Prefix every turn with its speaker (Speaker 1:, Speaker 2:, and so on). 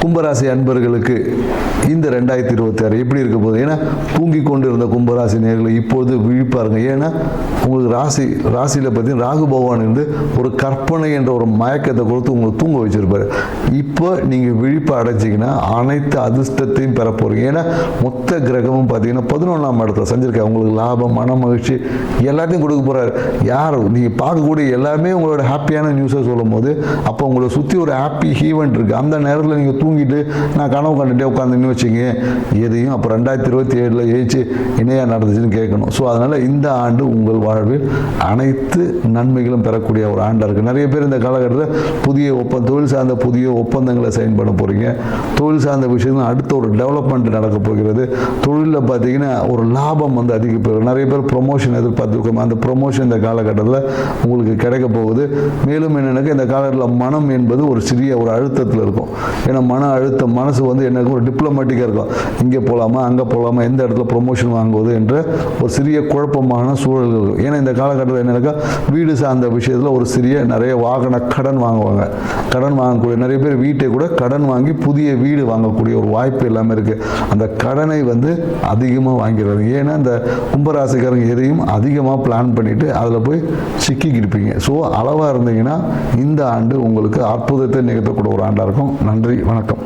Speaker 1: கும்பராசி அன்பர்களுக்கு இந்த 2026 எப்படி இருக்க போகுது? ஏன்னா தூங்கி கொண்டு இருந்த கும்பராசி நேர்களை இப்போது விழிப்பாருங்க. ஏன்னா உங்களுக்கு ராசியில் பார்த்தீங்கன்னா ராகு பகவான் இருந்து ஒரு கற்பனை என்ற ஒரு மயக்கத்தை கொடுத்து உங்களுக்கு தூங்க வச்சிருப்பாரு. இப்போ நீங்கள் விழிப்பு அடைச்சிங்கன்னா அனைத்து அதிர்ஷ்டத்தையும் பெற போறீங்க. ஏன்னா மொத்த கிரகமும் பார்த்தீங்கன்னா 11ஆம் இடத்துல செஞ்சிருக்காரு. உங்களுக்கு லாபம், மன மகிழ்ச்சி எல்லாத்தையும் கொடுக்க போறாரு. யார் நீங்கள் பார்க்கக்கூடிய எல்லாமே உங்களோட ஹாப்பியான நியூஸை சொல்லும் போது அப்போ உங்களை சுற்றி ஒரு ஹாப்பி ஈவெண்ட் இருக்கு. அந்த நேரத்தில் நீங்கள் தூங்கிட்டு நான் கனவு கண்டுட்டே உட்காந்துன்னு வச்சுங்க எதையும் அப்போ 2027 எழுச்சி இணையாக நடந்துச்சுன்னு கேட்கணும். ஸோ அதனால் இந்த ஆண்டு உங்கள் வாழ்வில் அனைத்து நன்மைகளும் பெறக்கூடிய ஒரு ஆண்டாக இருக்குது. நிறைய பேர் இந்த காலகட்டத்தில் புதிய தொழில் சார்ந்த புதிய ஒப்பந்தங்களை சைன் பண்ண போகிறீங்க. தொழில் சார்ந்த விஷயங்கள் அடுத்த ஒரு டெவலப்மெண்ட் நடக்க போகிறது. தொழிலில் பார்த்தீங்கன்னா ஒரு லாபம் வந்து அதிகப்படும். நிறைய பேர் ப்ரொமோஷன் எதிர்பார்த்துருக்கோம். அந்த ப்ரொமோஷன் இந்த காலகட்டத்தில் உங்களுக்கு கிடைக்க போகுது. மேலும் என்னென்னாக்கா இந்த காலகட்டத்தில் மனம் என்பது ஒரு சிறிய ஒரு அழுத்தத்தில் இருக்கும். ஏன்னா மன அழுத்தம் மனசு வந்து எனக்கு ஒரு டிப்ளமேட்டிக்காக இருக்கும். இங்கே போகலாமா அங்கே போகலாமா எந்த இடத்துல ப்ரொமோஷன் வாங்குவது என்ற ஒரு சிறிய குழப்பமான சூழல் இருக்கும். ஏன்னா இந்த காலகட்டத்தில் என்னன்னாக்கா வீடு சார்ந்த விஷயத்தில் ஒரு சிறிய நிறைய வாகன கடன் வாங்குவாங்க. கடன் வாங்கக்கூடிய நிறைய பேர் வீட்டை கூட கடன் வாங்கி புதிய வீடு வாங்கக்கூடிய ஒரு வாய்ப்பு எல்லாமே இருக்குது. அந்த கடனை வந்து அதிகமாக வாங்கிடுறாங்க. ஏன்னா இந்த கும்பராசிக்காரங்க எதையும் அதிகமாக பிளான் பண்ணிவிட்டு அதில் போய் சிக்கிக்கிருப்பீங்க. ஸோ அளவாக இருந்தீங்கன்னா இந்த ஆண்டு உங்களுக்கு அற்புதத்தை நிகழ்த்தக்கூடிய ஒரு ஆண்டாக இருக்கும். நன்றி, வணக்கம்.